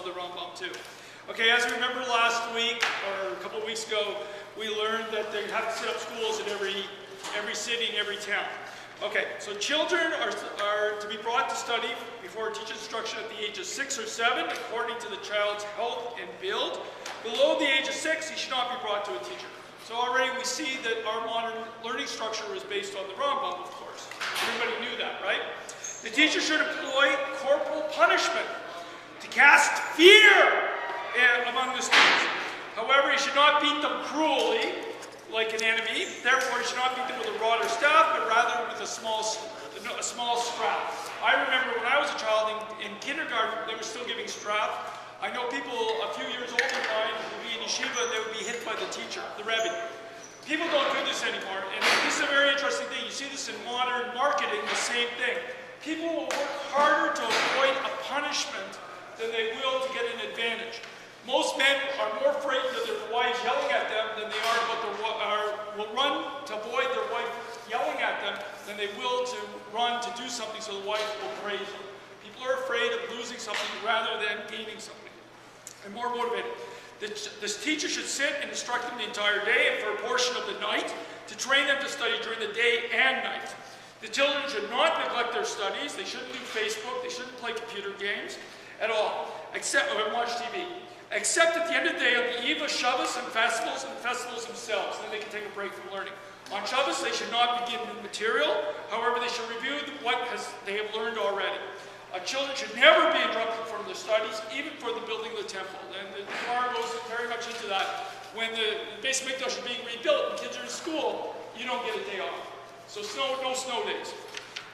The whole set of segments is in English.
love the Rambam too. Okay, as we remember last week, or a couple of weeks ago, we learned that they have to set up schools in every city and every town. Okay, so children are to be brought to study before teacher instruction at the age of 6 or 7, according to the child's health and build. Below the age of 6, he should not be brought to a teacher. So already we see that our modern learning structure is based on the Rambam, of course. Everybody knew that, right? The teacher should employ corporal punishment to cast fear among the students. However, he should not beat them cruelly, like an enemy. Therefore, he should not beat them with a rod or staff, but rather with a small strap. I remember when I was a child in kindergarten, they were still giving strap. I know people a few years older than mine would be in yeshiva and they would be hit by the teacher, the rebbe. People don't do this anymore, and this is a very interesting thing. You see this in modern marketing, the same thing. People will work harder to avoid a punishment than they will to get an advantage. Most men are more afraid of their wives yelling at them than they will run to avoid their wife yelling at them than they will to run to do something so the wife will praise them. People are afraid of losing something rather than gaining something. And more motivated. This teacher should sit and instruct them the entire day and for a portion of the night to train them to study during the day and night. The children should not neglect their studies. They shouldn't do Facebook. They shouldn't play computer games at all, except watch TV. Except at the end of the day, on the eve of Shabbos and the festivals themselves. Then they can take a break from learning. On Shabbos, they should not be given new material. However, they should review what they have learned already. Children should never be interrupted from their studies, even for the building of the temple. And the Gemara goes very much into that. When the Beis Mikdash is being rebuilt and kids are in school, you don't get a day off. So no snow days.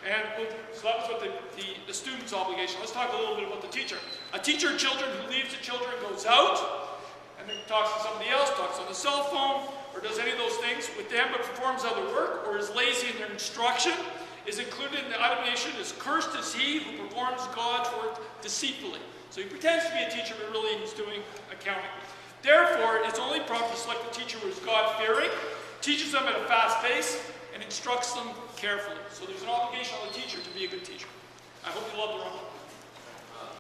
And so that was what the student's obligation. Let's talk a little bit about the teacher. A teacher of children who leaves the children, goes out, and then talks to somebody else, talks on the cell phone, or does any of those things with them, but performs other work, or is lazy in their instruction, is included in the admonition, as cursed is he who performs God's work deceitfully. So he pretends to be a teacher, but really he's doing accounting. Therefore, it's only proper to select a teacher who is God-fearing, teaches them at a fast pace, and instructs them carefully. So there's an obligation on the teacher to be a good teacher. I hope you love the Rambam.